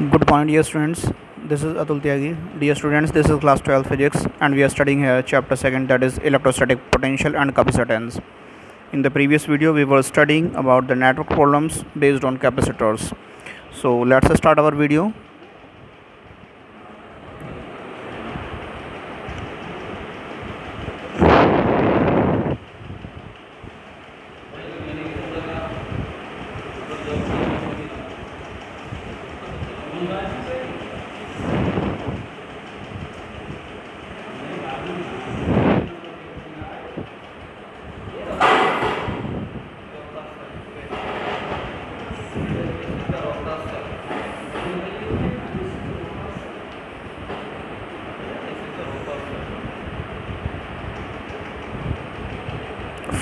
Good morning, dear students. This is Atul Tyagi. Dear students, this is class 12 physics, and we are studying here chapter 2nd, that is electrostatic potential and capacitance. In the previous video, we were studying about the network problems based on capacitors. So let's start our video.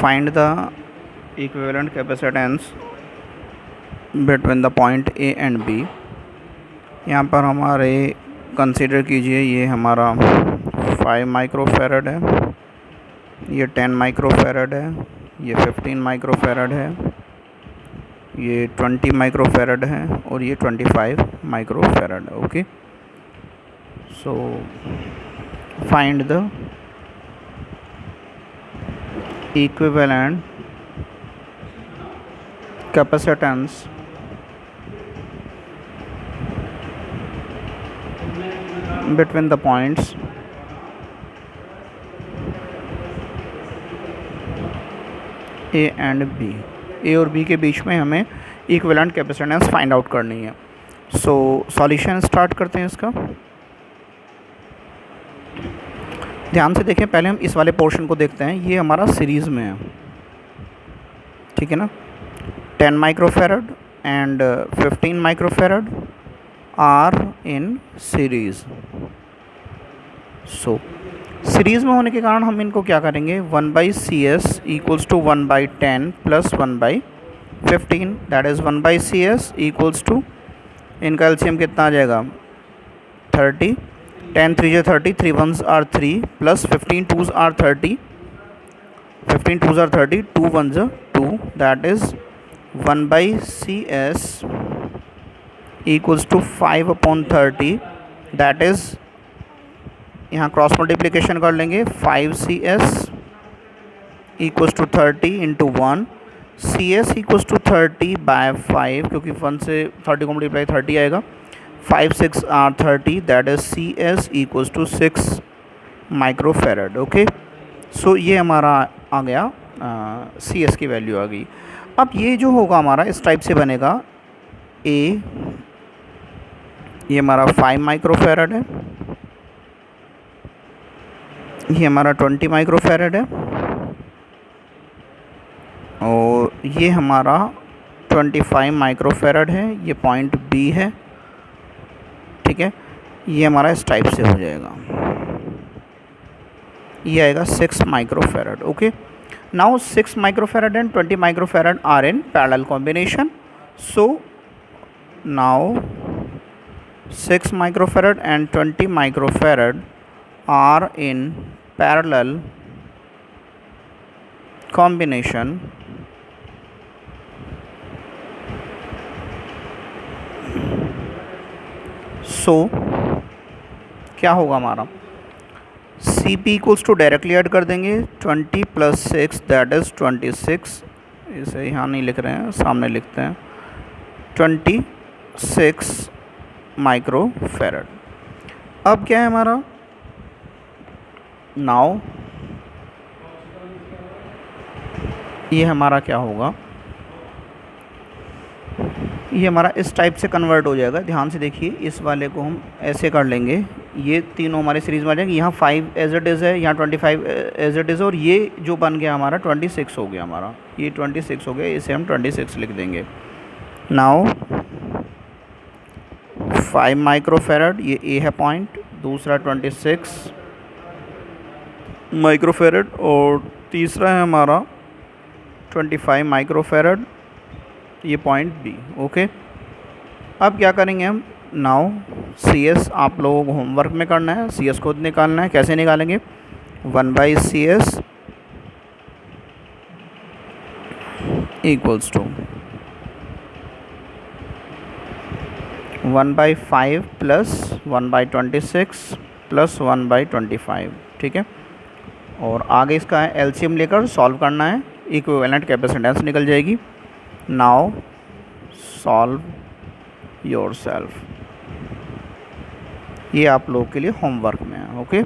Find the equivalent capacitance between the point A and B. यहाँ पर हमारे consider कीजिए, ये हमारा 5 microfarad है, ये 10 microfarad है, ये 15 माइक्रोफेरड है, ये 20 माइक्रोफेरड है और ये 25 माइक्रोफेरड है. Okay, so find the equivalent capacitance between the points A and B. A और B के बीच में हमें इक्विवेलेंट कैपेसिटेंस फाइंड आउट करनी है. सो सॉल्यूशन स्टार्ट करते हैं इसका. ध्यान से देखें, पहले हम इस वाले पोर्शन को देखते हैं. ये हमारा सीरीज़ में है, ठीक है ना. 10 microfarad and 15 microfarad are in series. So series में होने के कारण हम इनको क्या करेंगे, 1/CS इक्वल्स टू 1/10 प्लस 1/15, that is 1/CS equals to, इनका एलसीएम कितना आ जाएगा, 30. 10 3 are 30, 3 1s are 3 plus 15 2s are 30, 15 2s are 30, 2 1s are 2, that is 1/CS equals to 5/30, that is यहाँ क्रॉस मल्टीप्लिकेशन कर लेंगे, 5CS equals to 30 into 1, CS equals to 30/5, क्योंकि 1 से 30 को मल्टीप्लाई 30 आएगा. 5 6 are 30, that is CS equals to 6 microfarad. Okay, so ये हमारा आ गया, CS की वैल्यू आ गई. अब ये जो होगा हमारा इस टाइप से बनेगा. A ये हमारा 5 माइक्रोफेरड है, ये हमारा 20 माइक्रोफेरड है और ये हमारा 25 माइक्रोफेरड है. ये पॉइंट B है, ठीक है. ये हमारा इस टाइप से हो जाएगा, ये आएगा 6 microfarad. Okay, now 6 microfarad and 20 microfarad are in parallel combination. So now 6 microfarad and 20 microfarad are in parallel combination. So क्या होगा हमारा, CP equals to directly add कर देंगे, 20 + 6 दैट इज़ 26. इसे यहाँ नहीं लिख रहे हैं, सामने लिखते हैं, 26 माइक्रोफेरड. अब क्या है हमारा, नाउ ये हमारा क्या होगा, ये हमारा इस टाइप से कन्वर्ट हो जाएगा. ध्यान से देखिए, इस वाले को हम ऐसे कर लेंगे, ये तीनों हमारे सीरीज़ में आ जाएंगे. यहाँ 5 एज इट इज़ है, यहाँ 25 एज इट इज़, और ये जो बन गया हमारा 26 हो गया हमारा, ये 26 हो गया, इसे हम 26 लिख देंगे. नाउ 5 माइक्रोफेरड, ये A है पॉइंट, दूसरा 26 माइक्रोफेरड और तीसरा है हमारा 25 माइक्रोफेरड, ये पॉइंट B. ओके, अब क्या करेंगे हम, नाउ CS आप लोगों को होमवर्क में करना है, CS खुद निकालना है. कैसे निकालेंगे, 1/CS equals to 1/5 plus 1/26 plus 1/25, ठीक है। और आगे इसका एलसीएम लेकर सॉल्व करना है, इक्विवेलेंट कैपेसिटेंस निकल जाएगी। नाउ सॉल्व योरसेल्फ, ये आप लोगों के लिए होमवर्क में है, ओके।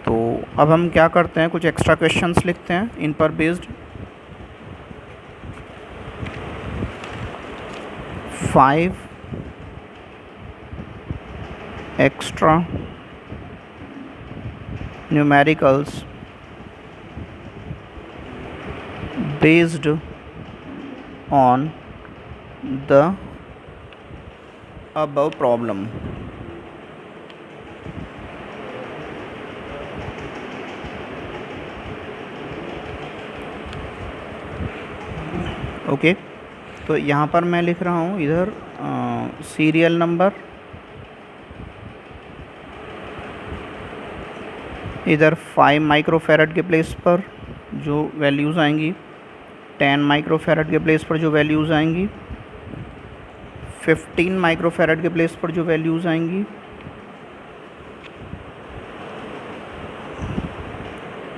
तो अब हम क्या करते हैं, कुछ एक्स्ट्रा क्वेश्चंस लिखते हैं इन पर based. 5 extra numericals based on the above problem. Okay, तो यहाँ पर मैं लिख रहा हूँ इधर सीरियल नंबर, इधर 5 माइक्रोफैरड के प्लेस पर जो वैल्यूज़ आएंगी, 10 माइक्रोफैरड के प्लेस पर जो वैल्यूज़ आएंगी, 15 माइक्रोफैरड के प्लेस पर जो वैल्यूज़ आएंगी,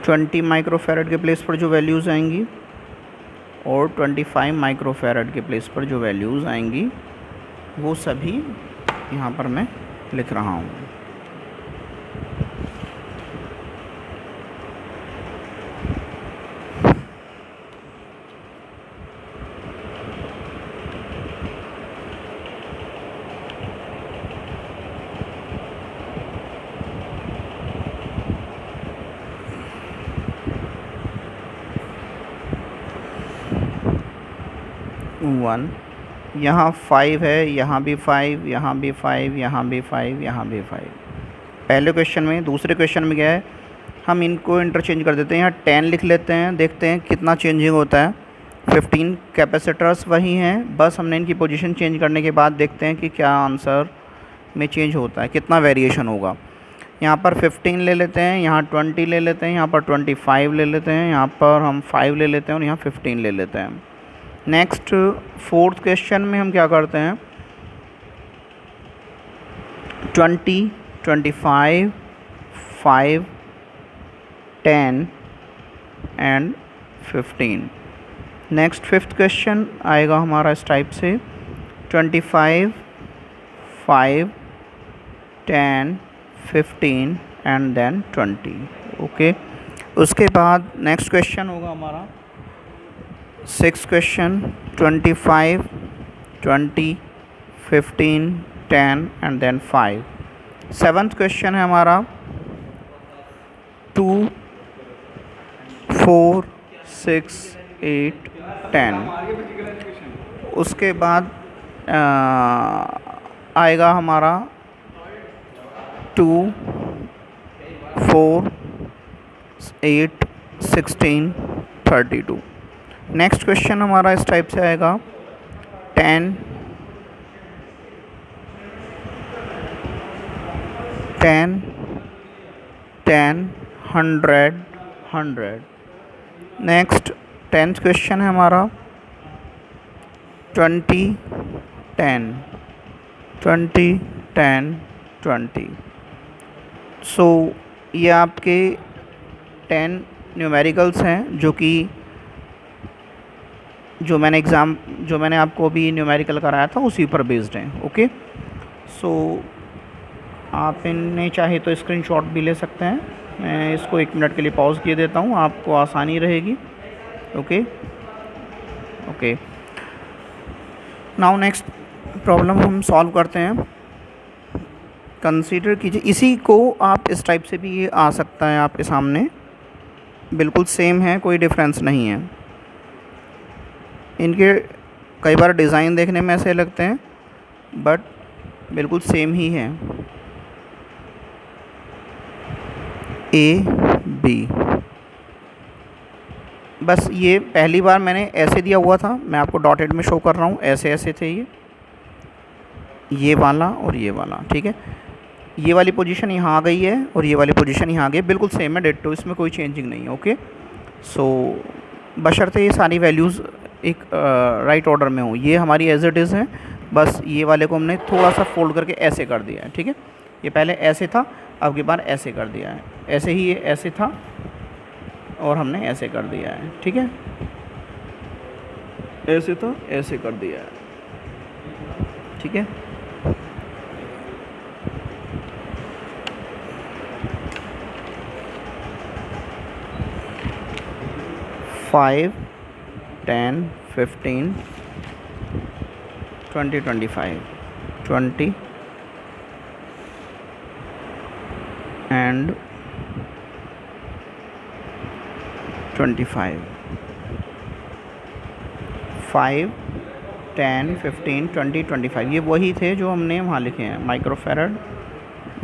20 माइक्रोफैरड के प्लेस पर जो वैल्यूज़ आएंगी, और 25 माइक्रोफैरड के प्लेस पर जो वैल्यूज़ आएंगी, वो सभी यहाँ पर मैं लिख रहा हूँ। वन, यहाँ 5 है, यहाँ भी 5, यहाँ भी 5, यहाँ भी 5, यहाँ भी 5। पहले क्वेश्चन में, दूसरे क्वेश्चन में क्या है, हम इनको इंटरचेंज कर देते हैं। यहाँ 10 लिख लेते हैं, देखते हैं कितना चेंजिंग होता है। 15 कैपेसिटर्स वही हैं, बस हमने इनकी पोजीशन चेंज करने के बाद देखते हैं कि क्या आंसर में चेंज होता है, कितना वेरिएशन होगा। यहाँ पर 15 ले लेते हैं, यहाँ 20 ले लेते हैं, यहाँ पर 25 ले लेते हैं, यहाँ पर हम 5 ले लेते हैं, और यहाँ 15 ले लेते हैं। नेक्स्ट फोर्थ क्वेश्चन में हम क्या करते हैं, 20, 25, 5, 10 एंड 15। नेक्स्ट फिफ्थ क्वेश्चन आएगा हमारा इस टाइप से, 25, 5, 10, 15 एंड देन 20, ओके। उसके बाद नेक्स्ट क्वेश्चन होगा हमारा six question, 25, 20, 15, 10 and then 5। Seventh question है हमारा 2, 4, 6, 8, 10। उसके बाद आएगा हमारा 2, 4, 8, 16, 32। नेक्स्ट क्वेश्चन हमारा इस टाइप से आएगा 10, 10, 10, 100, 100। नेक्स्ट 10th क्वेश्चन है हमारा 20, 10, 20, 10, 20। सो ये आपके 10 न्यूमेरिकल्स हैं जो मैंने आपको अभी न्यूमेरिकल कराया था उसी पर बेस्ड हैं, ओके। सो आप इन्हें चाहे तो स्क्रीनशॉट भी ले सकते हैं। मैं इसको 1 मिनट के लिए पॉज किए देता हूँ, आपको आसानी रहेगी, ओके। नाउ नेक्स्ट प्रॉब्लम हम सॉल्व करते हैं। कंसीडर कीजिए, इसी को आप इस टाइप से भी ये आ सकता है आपके सामने, बिल्कुल सेम है, कोई डिफरेंस नहीं है। इनके कई बार डिज़ाइन देखने में ऐसे लगते हैं बट बिल्कुल सेम ही है। A, B, बस ये पहली बार मैंने ऐसे दिया हुआ था, मैं आपको डॉटेड में शो कर रहा हूँ, ऐसे थे ये वाला और ये वाला, ठीक है। ये वाली पोजीशन यहाँ आ गई है और ये वाली पोजीशन यहाँ आ गई है, बिल्कुल सेम है, डिट्टो, इसमें कोई चेंजिंग नहीं है, ओके। सो बशर्ते ये सारी वैल्यूज़ एक राइट ऑर्डर में हो, ये हमारी एज इट इज़ है, बस ये वाले को हमने थोड़ा सा फोल्ड करके ऐसे कर दिया है, ठीक है। ये पहले ऐसे था, अब की बार ऐसे कर दिया है, ऐसे ही ये ऐसे था और हमने ऐसे कर दिया है, ठीक है। ऐसे था, ऐसे कर दिया है, ठीक है। Five, 10, 15, 20, 25, 20 and 25, 5, 10, 15, 20, 25। ये वही थे जो हमने वहाँ लिखे हैं, microfarad,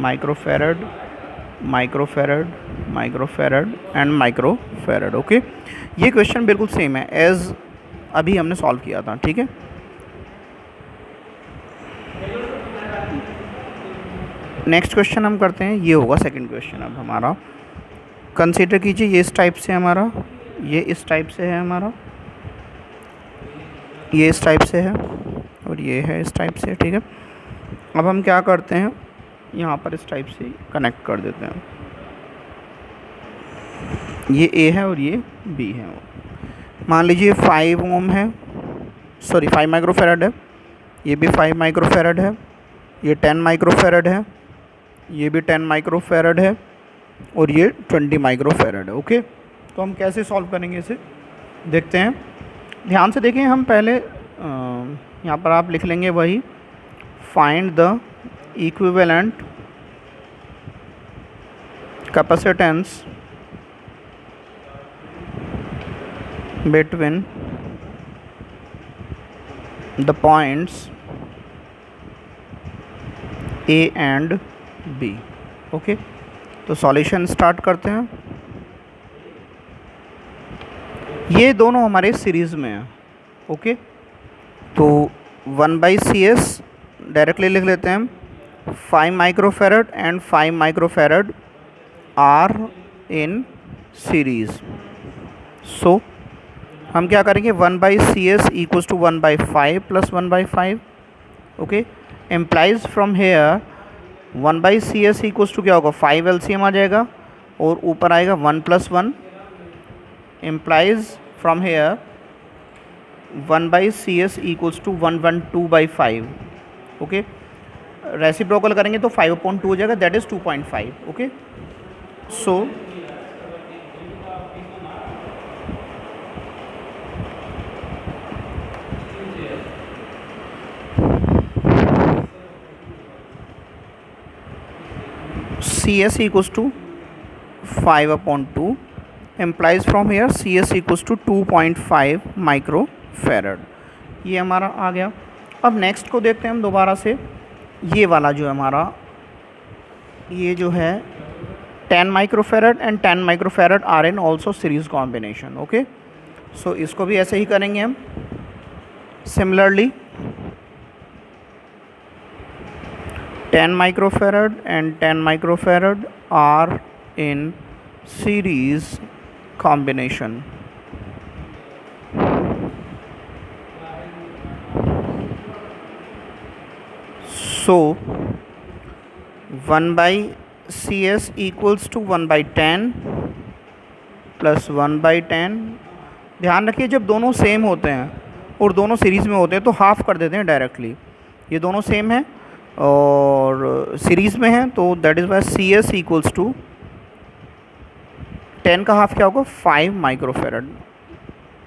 microfarad, microfarad, microfarad and microfarad. Okay, ये क्वेश्चन बिल्कुल सेम है एज अभी हमने सॉल्व किया था, ठीक है। नेक्स्ट क्वेश्चन हम करते हैं, ये होगा सेकंड क्वेश्चन अब हमारा। कंसीडर कीजिए ये इस टाइप से हमारा, ये इस टाइप से है हमारा, ये इस टाइप से है और ये है इस टाइप से, ठीक है। अब हम क्या करते हैं, यहाँ पर इस टाइप से कनेक्ट कर देते हैं। ये A है और ये B है। मान लीजिए 5 ओम है, सॉरी 5 माइक्रोफेरड है, ये भी 5 माइक्रोफेरड है, ये 10 माइक्रोफेरड है, ये भी 10 माइक्रोफेरड है और ये 20 माइक्रोफेरड है। ओके, तो हम कैसे सॉल्व करेंगे इसे, देखते हैं। ध्यान से देखें, हम पहले यहाँ पर आप लिख लेंगे वही, find the equivalent capacitance between the points A and B। Okay, तो सॉल्यूशन स्टार्ट करते हैं। ये दोनों हमारे सीरीज़ में हैं। ओके, तो 1/CS डायरेक्टली लिख लेते हैं हम, 5 microfarad and 5 microfarad are in series. So हम क्या करेंगे, 1/CS equals to 1/5 plus 1/5। Okay, implies from here 1/CS equals to क्या होगा, 5 LCM आ जाएगा और ऊपर आएगा 1 + 1। Implies from here 1/CS equals to 112/5। Okay, reciprocal करेंगे तो 5/2 हो जाएगा, that is 2.5। Okay, so CS equals to 5/2 implies from here CS equals to 2.5 microfarad. ये हमारा आ गया। अब नेक्स्ट को देखते हैं हम दोबारा से, ये वाला जो हमारा, ये जो है 10 microfarad and 10 microfarad are in also series combination. Okay, so इसको भी ऐसे ही करेंगे हम। Similarly 10 microfarad and 10 microfarad are in series combination. So 1/CS equals to 1/10 plus 1/10। ध्यान रखिए, जब दोनों सेम होते हैं और दोनों सीरीज़ में होते हैं तो हाफ कर देते हैं डायरेक्टली। ये दोनों सेम है और सीरीज़ में है, तो that is Y CS equals to 10 का हाफ क्या होगा, 5 माइक्रोफेरड।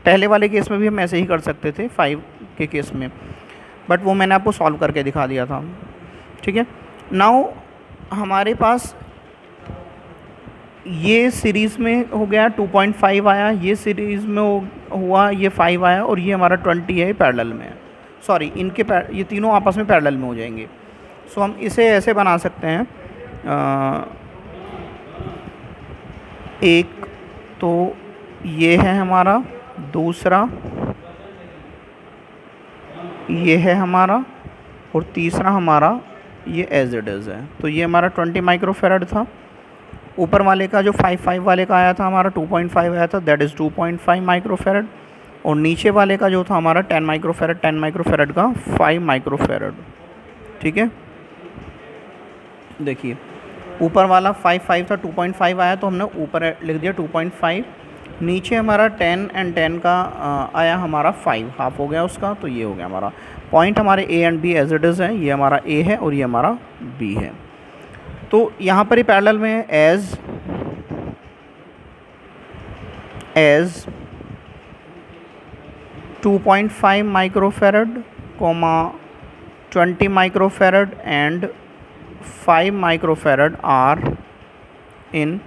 पहले वाले केस में भी हम ऐसे ही कर सकते थे 5 के केस में, बट वो मैंने आपको सॉल्व करके दिखा दिया था, ठीक है। नाउ हमारे पास ये सीरीज़ में हो गया 2.5 आया, ये सीरीज़ में हुआ ये 5 आया और ये हमारा 20 है, पैरेलल में है। सॉरी, इनके ये तीनों आपस में पैरेलल में हो जाएंगे। सो हम इसे ऐसे बना सकते हैं, एक तो ये है हमारा, दूसरा ये है हमारा और तीसरा हमारा ये एज इट इज़ है। तो ये हमारा 20 माइक्रोफेरड था। ऊपर वाले का जो 5 वाले का आया था हमारा 2.5 आया था, दैट इज़ 2.5 माइक्रोफेरड। और नीचे वाले का जो था हमारा 10 माइक्रोफेरेड का 5 माइक्रोफेरेड। ठीक है, देखिए ऊपर वाला 5 था, 2.5 आया तो हमने ऊपर लिख दिया 2.5। नीचे हमारा 10 एंड 10 का आया हमारा 5, हाफ हो गया उसका, तो ये हो गया हमारा पॉइंट। हमारे A and B as it is है, ये हमारा ए है और ये हमारा बी है। तो यहाँ पर ही पैरेलल में as 2.5 microfarad, 20 microfarad and 5 microfarad are in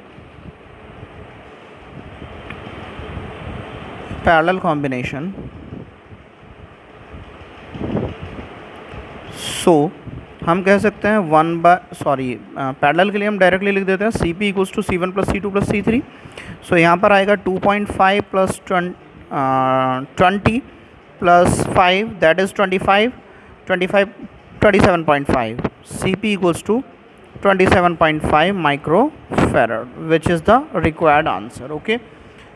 parallel combination. So हम कह सकते हैं पैरेलल के लिए हम डायरेक्टली लिख देते हैं C P equals to C1 plus C2 plus C3। So यहाँ पर आएगा 2.5 plus 20 plus 5 that is 27.5। C P equals to 27.5 microfarad which is the required answer. Okay,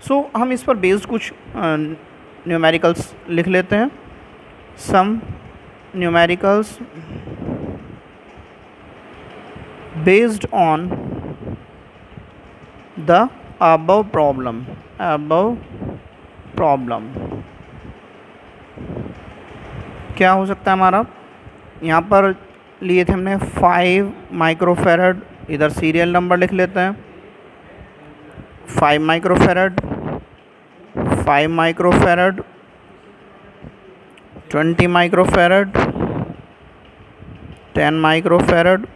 so हम इस पर बेस्ड कुछ न्यूमेरिकल्स लिख लेते हैं। Some numericals based on the above problem। क्या हो सकता है हमारा, यहाँ पर लिए थे हमने 5 माइक्रोफेरेड, इधर सीरियल नंबर लिख लेते हैं 5 microfarad, 5 microfarad, 20 microfarad, 10 microfarad,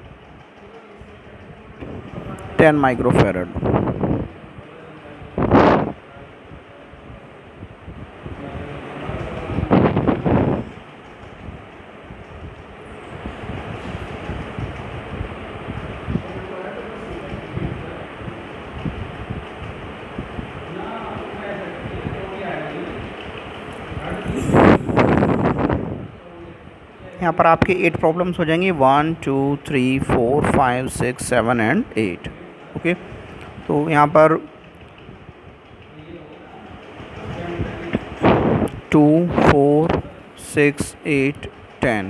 10 microfarad. यहाँ पर आपके 8 प्रॉब्लम्स हो जाएंगी, 1 2 3 4 5 6 7 एंड 8। ओके, तो यहाँ पर 2 4 6 8 10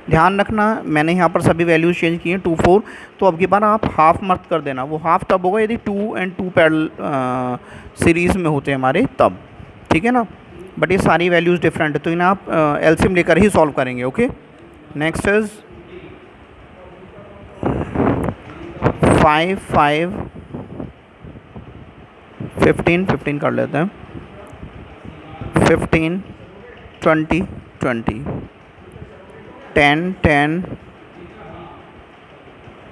ध्यान रखना, मैंने यहाँ पर सभी वैल्यूज चेंज की हैं 2 4। तो अब की बार आप हाफ मत कर देना, वो हाफ तब होगा यदि 2 एंड 2 पैरेलल सीरीज़ में होते हैं हमारे तब, ठीक है ना। बट ये सारी वैल्यूज़ डिफरेंट है, तो इन्हें आप एलसीएम लेकर ही सॉल्व करेंगे। ओके, नेक्स्ट इज 5 5 15 कर लेते हैं, 15 20 20 10 10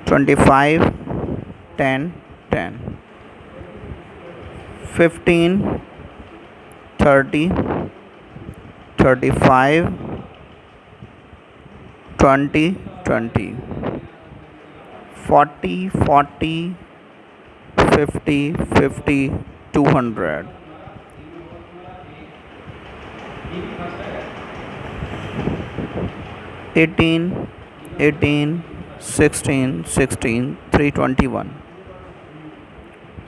25 10 10 15 30 35 20 20 40 40 50 50 200 18 18 16 16 321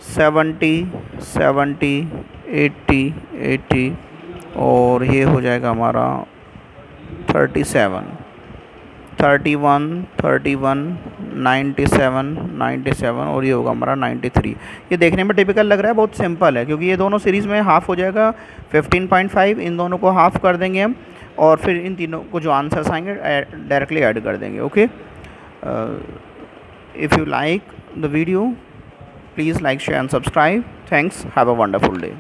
70 70 80 80 और ये हो जाएगा हमारा 37 31 31 97 97 और ये होगा हमारा 93। ये देखने में टिपिकल लग रहा है, बहुत सिंपल है क्योंकि ये दोनों सीरीज़ में हाफ़ हो जाएगा 15.5, इन दोनों को हाफ़ कर देंगे हम और फिर इन तीनों को जो आंसर्स आएंगे डायरेक्टली ऐड कर देंगे। Okay, if you like the video please like, share and subscribe. Thanks. Have a wonderful day.